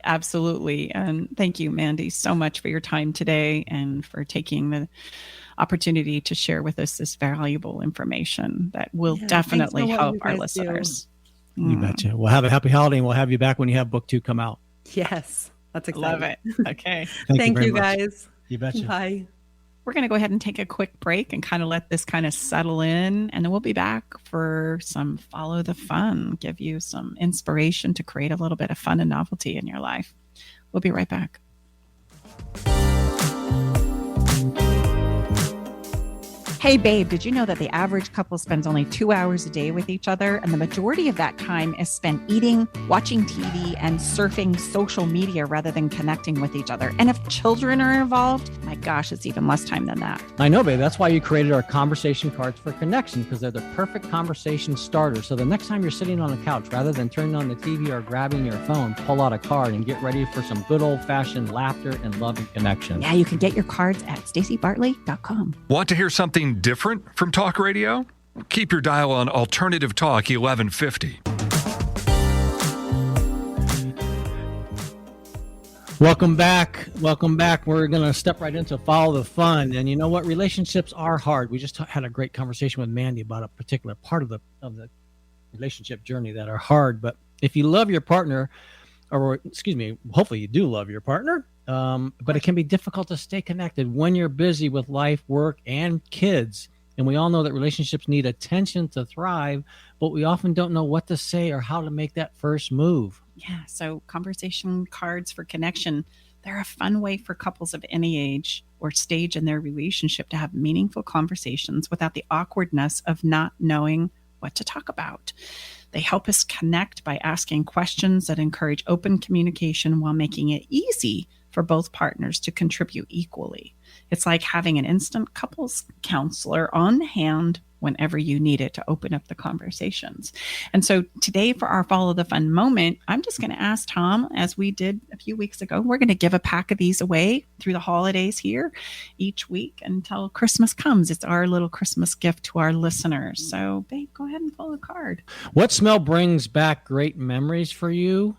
Absolutely. And thank you, Mandi, so much for your time today and for taking the opportunity to share with us this valuable information that will definitely help our listeners.
You betcha. We'll have a happy holiday, and we'll have you back when you have book 2 come out.
Yes. That's exciting.
Love it. Okay.
Thank you guys.
You betcha.
Bye.
We're going to go ahead and take a quick break and kind of let this kind of settle in. And then we'll be back for some Follow the Fun, give you some inspiration to create a little bit of fun and novelty in your life. We'll be right back. Hey, babe, did you know that the average couple spends only 2 hours a day with each other? And the majority of that time is spent eating, watching TV, and surfing social media rather than connecting with each other. And if children are involved, my gosh, it's even less time than that.
I know, babe. That's why you created our conversation cards for connection, because they're the perfect conversation starter. So the next time you're sitting on the couch, rather than turning on the TV or grabbing your phone, pull out a card and get ready for some good old-fashioned laughter and love and connection.
Yeah, you can get your cards at StaceyBartley.com.
Want to hear something different from talk radio? Keep your dial on Alternative Talk 1150.
Welcome back. We're going to step right into Follow the Fun. And you know what? Relationships are hard. We just had a great conversation with Mandi about a particular part of the relationship journey that are hard. But if you love your partner, hopefully you do love your partner, but it can be difficult to stay connected when you're busy with life, work, and kids. And we all know that relationships need attention to thrive, but we often don't know what to say or how to make that first move.
Yeah. So conversation cards for connection, they're a fun way for couples of any age or stage in their relationship to have meaningful conversations without the awkwardness of not knowing what to talk about. They help us connect by asking questions that encourage open communication while making it easy for both partners to contribute equally. It's like having an instant couples counselor on hand whenever you need it to open up the conversations. And so today for our Follow the Fun moment, I'm just going to ask Tom, as we did a few weeks ago, we're going to give a pack of these away through the holidays here each week until Christmas comes. It's our little Christmas gift to our listeners. So babe, go ahead and pull a card.
What smell brings back great memories for you?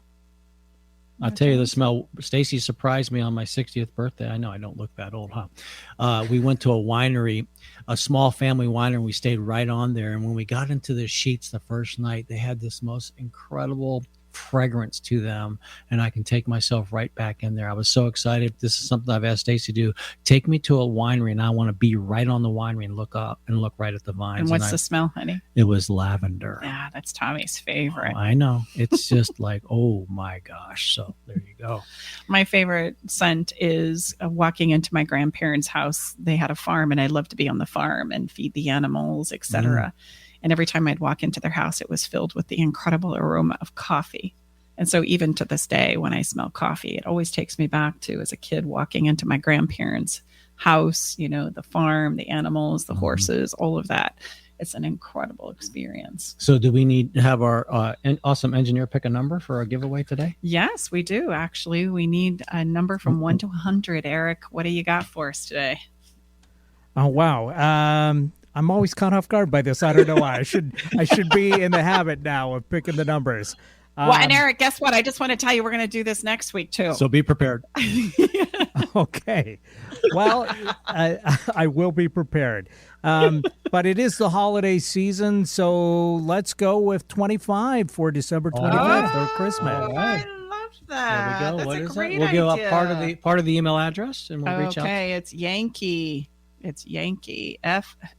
I'll tell you the smell. Stacy surprised me on my 60th birthday. I know I don't look that old, huh? We went to a winery, a small family winery, and we stayed right on there. And when we got into the sheets the first night, they had this most incredible fragrance to them, and I can take myself right back in there. I was so excited. This is something I've asked Stacy to do. Take me to a winery, and I want to be right on the winery and look up and look right at the vines.
And what's the smell, honey?
It was lavender.
Yeah, that's Tommy's favorite.
Oh, I know. It's just like, oh my gosh. So there you go.
My favorite scent is walking into my grandparents' house. They had a farm, and I loved to be on the farm and feed the animals, etc. And every time I'd walk into their house, it was filled with the incredible aroma of coffee. And so even to this day, when I smell coffee, it always takes me back to as a kid walking into my grandparents' house, you know, the farm, the animals, the horses, all of that. It's an incredible experience.
So do we need to have our awesome engineer pick a number for our giveaway today?
Yes, we do. Actually, we need a number from 1 to 100. Eric, what do you got for us today?
Oh, wow. I'm always caught off guard by this. I don't know why. I should be in the habit now of picking the numbers.
Well, and Eric, guess what? I just want to tell you we're going to do this next week too.
So be prepared.
Okay. Well, I will be prepared. But it is the holiday season, so let's go with 25 for December 25th or Christmas.
All right. I love that.
There we go.
That's
what
a
is
great
that? We'll give
idea.
up part of the email address, and we'll reach out.
Okay, it's Yankee. It's Yankee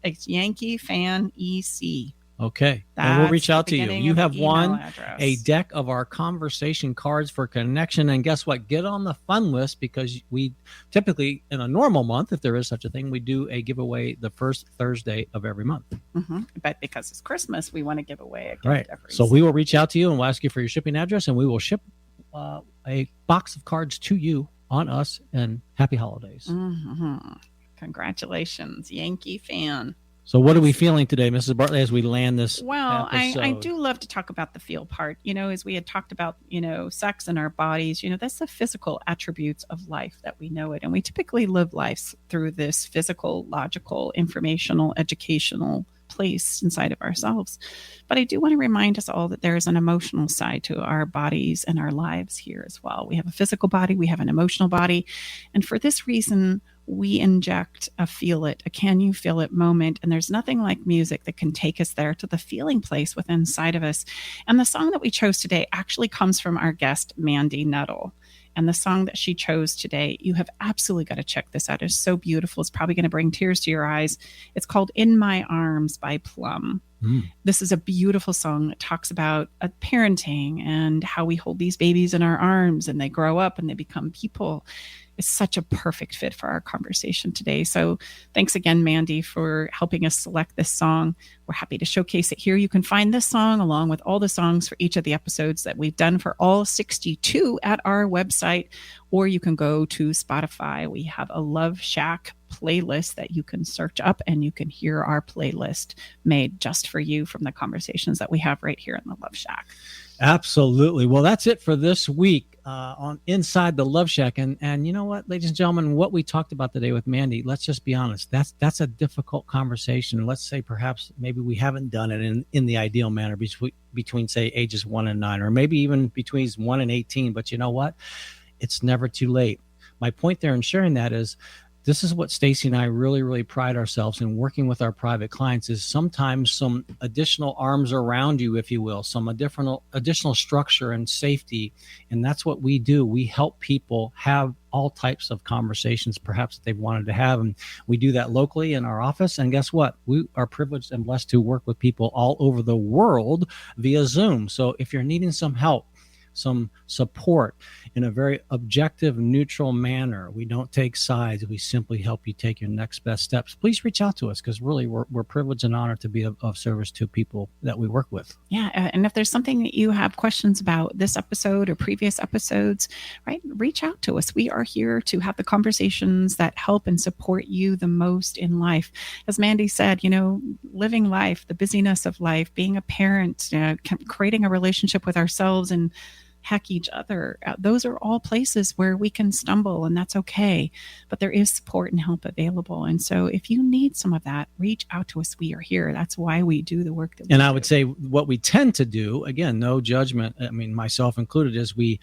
It's Yankee Fan EC.
Okay, and we'll reach out to you. You have won
address.
a deck of our conversation cards for connection, and guess what? Get on the fun list, because we typically, in a normal month, if there is such a thing, we do a giveaway the first Thursday of every month.
But because it's Christmas, we want to give away a gift
Right. So we will reach out to you and we'll ask you for your shipping address, and we will ship a box of cards to you on us, and happy holidays.
Congratulations, Yankee Fan.
So what are we feeling today, Mrs. Bartley, as we land this
Well,
episode?
I do love to talk about the feel part. You know, as we had talked about, you know, sex in our bodies, you know, that's the physical attributes of life that we know it. And we typically live life through this physical, logical, informational, educational place inside of ourselves. But I do want to remind us all that there is an emotional side to our bodies and our lives here as well. We have a physical body, we have an emotional body. And for this reason, we inject a feel it, a can you feel it moment. And there's nothing like music that can take us there to the feeling place within inside of us. And the song that we chose today actually comes from our guest, Mandi Nuttall. And the song that she chose today, you have absolutely got to check this out. It's so beautiful. It's probably going to bring tears to your eyes. It's called In My Arms by Plum. This is a beautiful song that talks about parenting and how we hold these babies in our arms and they grow up and they become people. It's such a perfect fit for our conversation today. So thanks again, Mandi, for helping us select this song. We're happy to showcase it here. You can find this song along with all the songs for each of the episodes that we've done for all 62 at our website, or you can go to Spotify. We have a Love Shack playlist that you can search up, and you can hear our playlist made just for you from the conversations that we have right here in the Love Shack.
Absolutely. Well, that's it for this week on Inside the Love Shack. And you know what, ladies and gentlemen, what we talked about today with Mandi, let's just be honest. That's a difficult conversation. Let's say perhaps maybe we haven't done it in the ideal manner between say ages 1 and 9, or maybe even between 1 and 18. But you know what? It's never too late. My point there in sharing that is this is what Stacy and I really, really pride ourselves in working with our private clients, is sometimes some additional arms around you, if you will, some additional structure and safety. And that's what we do. We help people have all types of conversations, perhaps that they've wanted to have. And we do that locally in our office. And guess what? We are privileged and blessed to work with people all over the world via Zoom. So if you're needing some help, some support in a very objective, neutral manner, we don't take sides. We simply help you take your next best steps. Please reach out to us, because really we're privileged and honored to be of service to people that we work with.
Yeah. And if there's something that you have questions about this episode or previous episodes, right, reach out to us. We are here to have the conversations that help and support you the most in life. As Mandi said, living life, the busyness of life, being a parent, creating a relationship with ourselves and heck, each other. Those are all places where we can stumble, and that's okay. But there is support and help available. And so if you need some of that, reach out to us. We are here. That's why we do the work that we do.
And I would say what we tend to do, again, no judgment, I mean, myself included, is we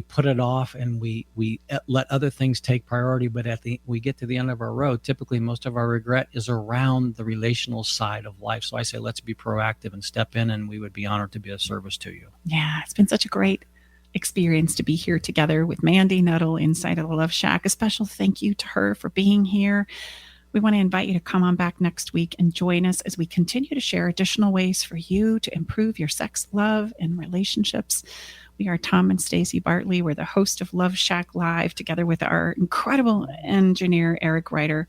put it off and we let other things take priority. But we get to the end of our road, typically most of our regret is around the relational side of life. So I say, let's be proactive and step in, and we would be honored to be of service to you.
Yeah, it's been such a great experience to be here together with Mandi Nuttall inside of the Love Shack. A special thank you to her for being here. We want to invite you to come on back next week and join us as we continue to share additional ways for you to improve your sex, love, and relationships. We are Tom and Stacy Bartley. We're the host of Love Shack Live, together with our incredible engineer, Eric Ryder.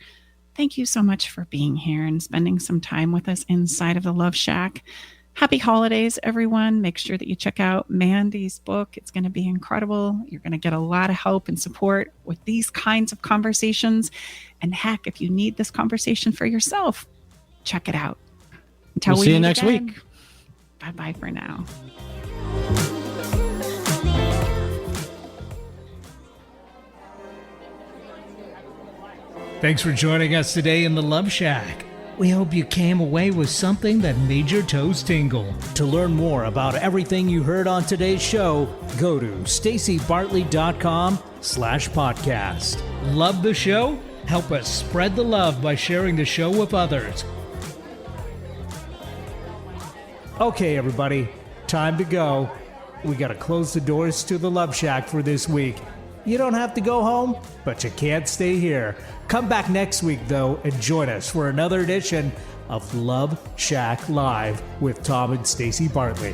Thank you so much for being here and spending some time with us inside of the Love Shack. Happy holidays, everyone. Make sure that you check out Mandi's book. It's going to be incredible. You're going to get a lot of help and support with these kinds of conversations. And heck, if you need this conversation for yourself, check it out.
Until we'll see you next week.
Bye-bye for now.
Thanks for joining us today in the Love Shack. We hope you came away with something that made your toes tingle. To learn more about everything you heard on today's show, go to stacybartley.com/podcast. Love the show? Help us spread the love by sharing the show with others. Okay, everybody, time to go. We got to close the doors to the Love Shack for this week. You don't have to go home, but you can't stay here. Come back next week, though, and join us for another edition of Love Shack Live with Tom and Stacy Bartley.